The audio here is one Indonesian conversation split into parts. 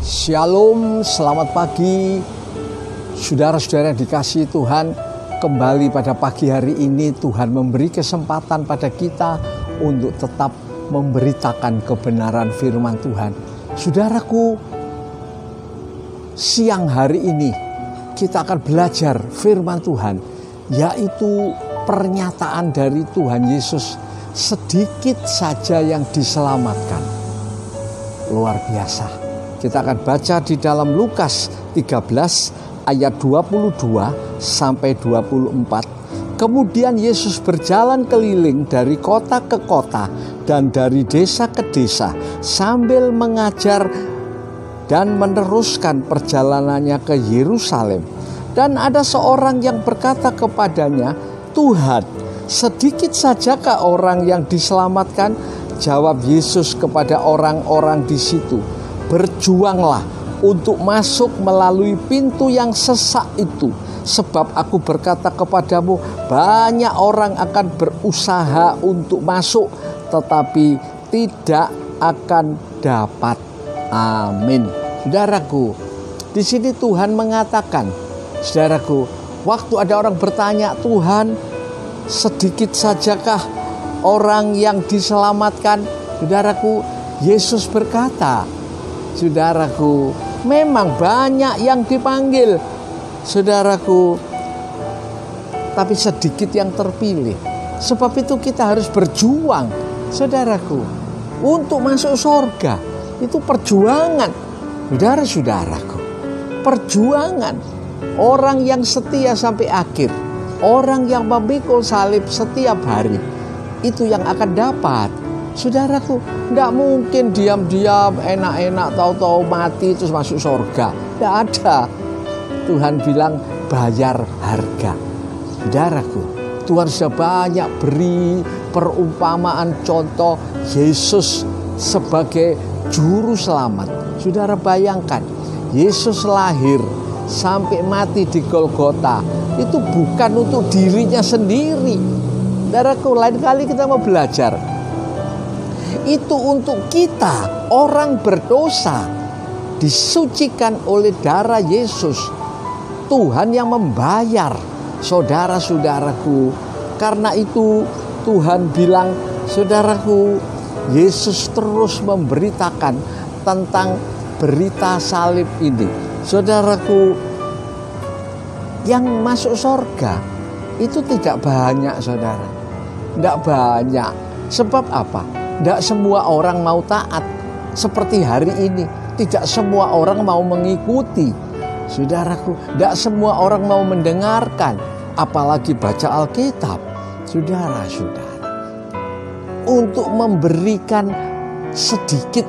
Shalom, selamat pagi saudara-saudara yang dikasihi Tuhan. Kembali pada pagi hari ini Tuhan memberi kesempatan pada kita untuk tetap memberitakan kebenaran firman Tuhan. Saudaraku, siang hari ini kita akan belajar firman Tuhan, yaitu pernyataan dari Tuhan Yesus, sedikit saja yang diselamatkan. Luar biasa. Kita akan baca di dalam Lukas 13 ayat 22 sampai 24. Kemudian Yesus berjalan keliling dari kota ke kota dan dari desa ke desa sambil mengajar dan meneruskan perjalanannya ke Yerusalem. Dan ada seorang yang berkata kepadanya, "Tuhan, sedikit sajakah orang yang diselamatkan?" Jawab Yesus kepada orang-orang di situ, "Berjuanglah untuk masuk melalui pintu yang sesak itu. Sebab aku berkata kepadamu, banyak orang akan berusaha untuk masuk, tetapi tidak akan dapat." Amin. Saudaraku, di sini Tuhan mengatakan, saudaraku, waktu ada orang bertanya, "Tuhan, sedikit sajakah orang yang diselamatkan?" Saudaraku, Yesus berkata, saudaraku, memang banyak yang dipanggil, saudaraku, tapi sedikit yang terpilih. Sebab itu kita harus berjuang, saudaraku, untuk masuk surga. Itu perjuangan, saudara-saudaraku. Perjuangan. Orang yang setia sampai akhir, orang yang memikul salib setiap hari, itu yang akan dapat. Saudaraku, tidak mungkin diam-diam, enak-enak, tahu-tahu mati terus masuk surga. Tidak ada. Tuhan bilang bayar harga. Saudaraku, Tuhan sudah banyak beri perumpamaan contoh Yesus sebagai juru selamat. Saudara bayangkan, Yesus lahir sampai mati di Golgota. Itu bukan untuk dirinya sendiri. Saudaraku, lain kali kita mau belajar. Itu untuk kita, orang berdosa, disucikan oleh darah Yesus. Tuhan yang membayar, saudara-saudaraku. Karena itu Tuhan bilang, saudaraku, Yesus terus memberitakan tentang berita salib ini. Saudaraku, yang masuk surga itu tidak banyak, saudara. Tidak banyak. Sebab apa? Tidak semua orang mau taat. Seperti hari ini, tidak semua orang mau mengikuti. Saudaraku, tidak semua orang mau mendengarkan, apalagi baca Alkitab. Saudara-saudara, untuk memberikan sedikit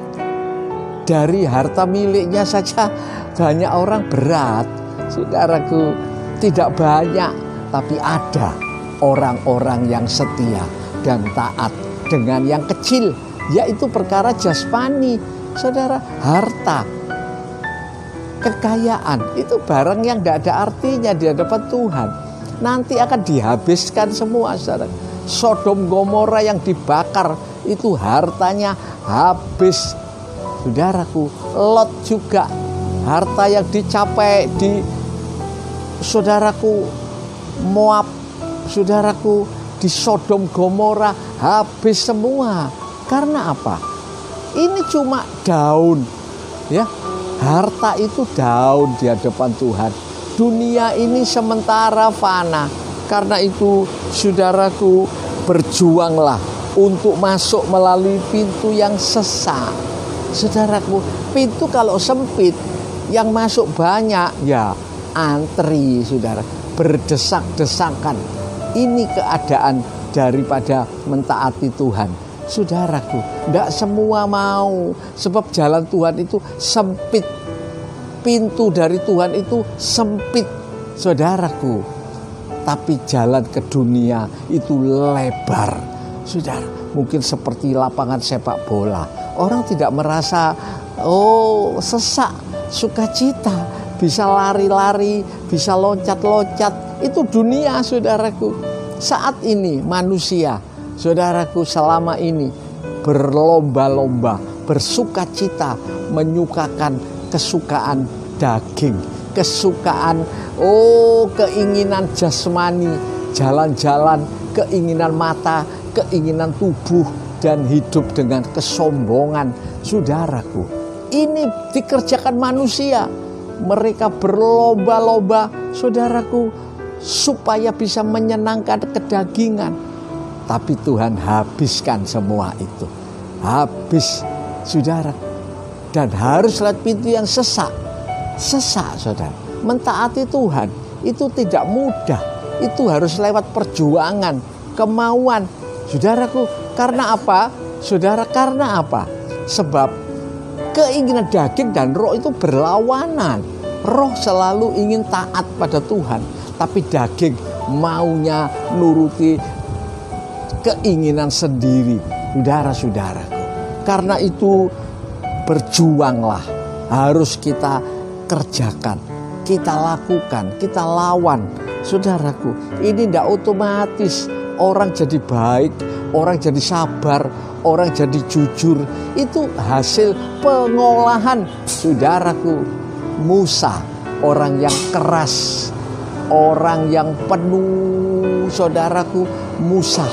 dari harta miliknya saja banyak orang berat. Saudaraku, tidak banyak, tapi ada orang-orang yang setia dan taat dengan yang kecil, yaitu perkara jasmani. Saudara, harta, kekayaan itu barang yang tidak ada artinya di hadapan Tuhan. Nanti akan dihabiskan semua, saudara. Sodom Gomora yang dibakar itu hartanya habis. Saudaraku, Lot juga, harta yang dicapai di, saudaraku, Moab, saudaraku, di Sodom Gomora habis semua. Karena apa? Ini cuma daun, ya. Harta itu daun di hadapan Tuhan. Dunia ini sementara fana. Karena itu, saudaraku, berjuanglah untuk masuk melalui pintu yang sesak. Saudaraku, pintu kalau sempit, yang masuk banyak, ya antri, saudara, berdesak-desakan. Ini keadaan daripada mentaati Tuhan. Saudaraku, tidak semua mau. Sebab jalan Tuhan itu sempit. Pintu dari Tuhan itu sempit, saudaraku. Tapi jalan ke dunia itu lebar. Saudara, mungkin seperti lapangan sepak bola. Orang tidak merasa, sesak, sukacita. Bisa lari-lari, bisa loncat-loncat. Itu dunia, saudaraku. Saat ini manusia, saudaraku, selama ini berlomba-lomba, bersukacita, menyukakan kesukaan daging, kesukaan keinginan jasmani, jalan-jalan, keinginan mata, keinginan tubuh, dan hidup dengan kesombongan. Saudaraku, ini dikerjakan manusia. Mereka berlomba-lomba, saudaraku, supaya bisa menyenangkan kedagingan. Tapi Tuhan habiskan semua itu. Habis, saudara. Dan harus lewat pintu yang sesak. Sesak, saudara. Mentaati Tuhan itu tidak mudah. Itu harus lewat perjuangan, kemauan. Saudaraku, karena apa? Saudara, karena apa? Sebab keinginan daging dan roh itu berlawanan. Roh selalu ingin taat pada Tuhan, tapi daging maunya nuruti keinginan sendiri. Saudara-saudaraku, karena itu berjuanglah, harus kita kerjakan, kita lakukan, kita lawan. Saudaraku, ini tidak otomatis orang jadi baik, orang jadi sabar, orang jadi jujur. Itu hasil pengolahan. Saudaraku, Musa orang yang keras, orang yang penuh. Saudaraku, Musa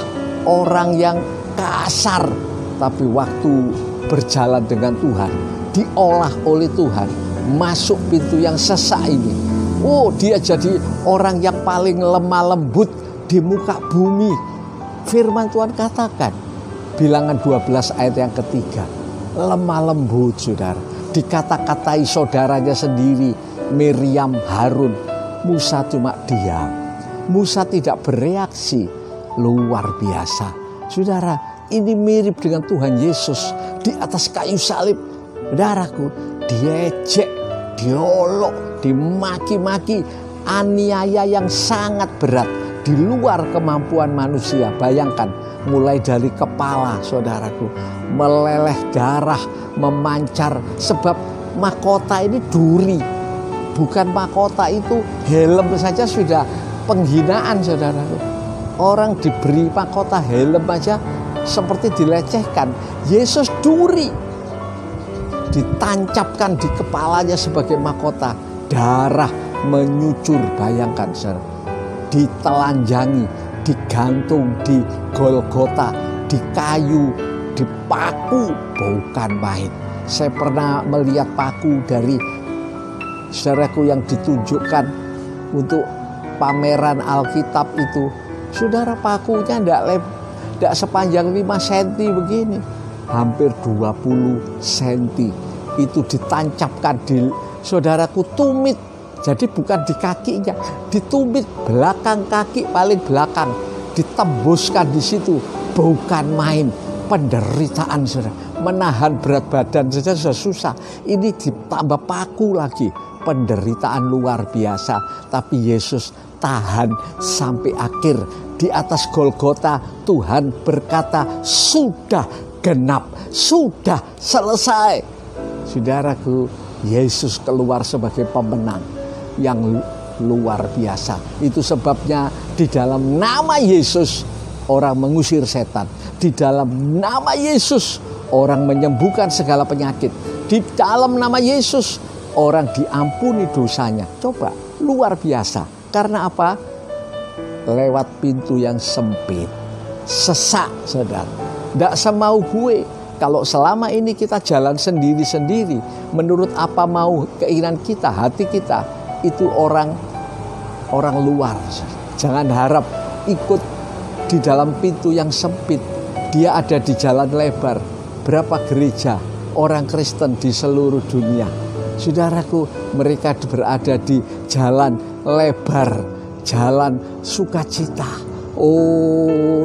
orang yang kasar, tapi waktu berjalan dengan Tuhan, diolah oleh Tuhan, masuk pintu yang sesak ini. Dia jadi orang yang paling lemah lembut di muka bumi. Firman Tuhan katakan, Bilangan 12 ayat yang ketiga, lemah lembut, saudara. Dikata-katai saudaranya sendiri, Miriam, Harun. Musa cuma diam. Musa tidak bereaksi. Luar biasa. Saudara, ini mirip dengan Tuhan Yesus di atas kayu salib. Saudaraku, diejek, diolok, dimaki-maki, aniaya yang sangat berat di luar kemampuan manusia. Bayangkan, mulai dari kepala, saudaraku, meleleh darah, memancar. Sebab mahkota ini duri, bukan mahkota itu helm saja sudah penghinaan, saudaraku. Orang diberi mahkota helm aja seperti dilecehkan. Yesus duri ditancapkan di kepalanya sebagai mahkota. Darah menyucur, bayangkan, saudara. Ditelanjangi, digantung di Golgota, di kayu, dipaku, bukan main. Saya pernah melihat paku dari saudaraku yang ditunjukkan untuk pameran Alkitab itu. Saudara, pakunya tidak sepanjang 5 cm begini, hampir 20 cm. Itu ditancapkan di, saudaraku, tumit. Jadi bukan di kakinya, di tumit belakang kaki paling belakang, ditembuskan di situ. Bukan main, penderitaan, saudara. Menahan berat badan saja sudah susah. Ini ditambah paku lagi, penderitaan luar biasa. Tapi Yesus tahan sampai akhir. Di atas Golgota Tuhan berkata, sudah genap, sudah selesai. Saudaraku, Yesus keluar sebagai pemenang yang luar biasa. Itu sebabnya di dalam nama Yesus orang mengusir setan. Di dalam nama Yesus orang menyembuhkan segala penyakit. Di dalam nama Yesus orang diampuni dosanya. Coba, luar biasa. Karena apa? Lewat pintu yang sempit, sesak, saudara. Tidak semau gue. Kalau selama ini kita jalan sendiri-sendiri, menurut apa mau keinginan kita, hati kita, itu orang luar. Jangan harap ikut di dalam pintu yang sempit. Dia ada di jalan lebar. Berapa gereja orang Kristen di seluruh dunia, saudaraku, mereka berada di jalan lebar, jalan sukacita.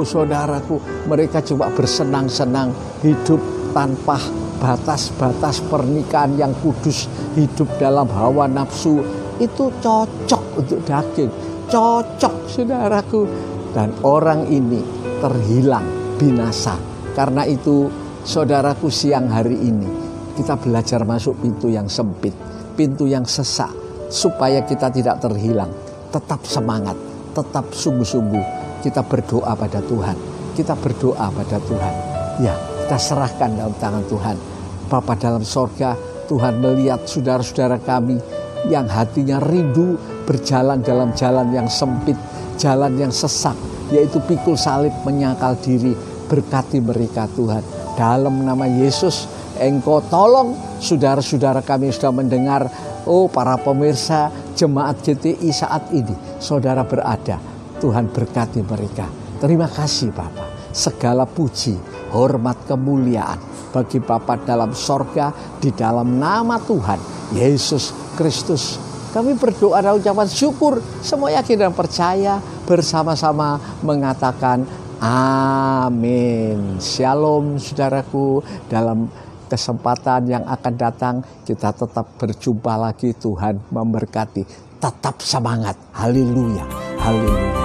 Saudaraku, mereka cuma bersenang-senang, hidup tanpa batas-batas, pernikahan yang kudus, hidup dalam hawa nafsu. Itu cocok untuk daging, cocok, saudaraku. Dan orang ini terhilang, binasa. Karena itu, saudaraku, siang hari ini kita belajar masuk pintu yang sempit, pintu yang sesak, supaya kita tidak terhilang. Tetap semangat, tetap sungguh-sungguh. Kita berdoa pada Tuhan. Kita berdoa pada Tuhan. Ya, kita serahkan dalam tangan Tuhan. Bapa dalam sorga, Tuhan melihat saudara-saudara kami yang hatinya rindu berjalan dalam jalan yang sempit, jalan yang sesak, yaitu pikul salib menyangkal diri. Berkati mereka Tuhan. Dalam nama Yesus, Engkau tolong saudara-saudara kami yang sudah mendengar. Oh, para pemirsa jemaat GTI saat ini, saudara berada. Tuhan berkati mereka. Terima kasih Bapa. Segala puji, hormat, kemuliaan bagi Bapa dalam sorga, di dalam nama Tuhan Yesus Kristus. Kami berdoa dan ucapan syukur, semua yakin dan percaya, bersama-sama mengatakan amin. Shalom saudaraku. Dalam kesempatan yang akan datang kita tetap berjumpa lagi. Tuhan memberkati. Tetap semangat. Haleluya. Haleluya.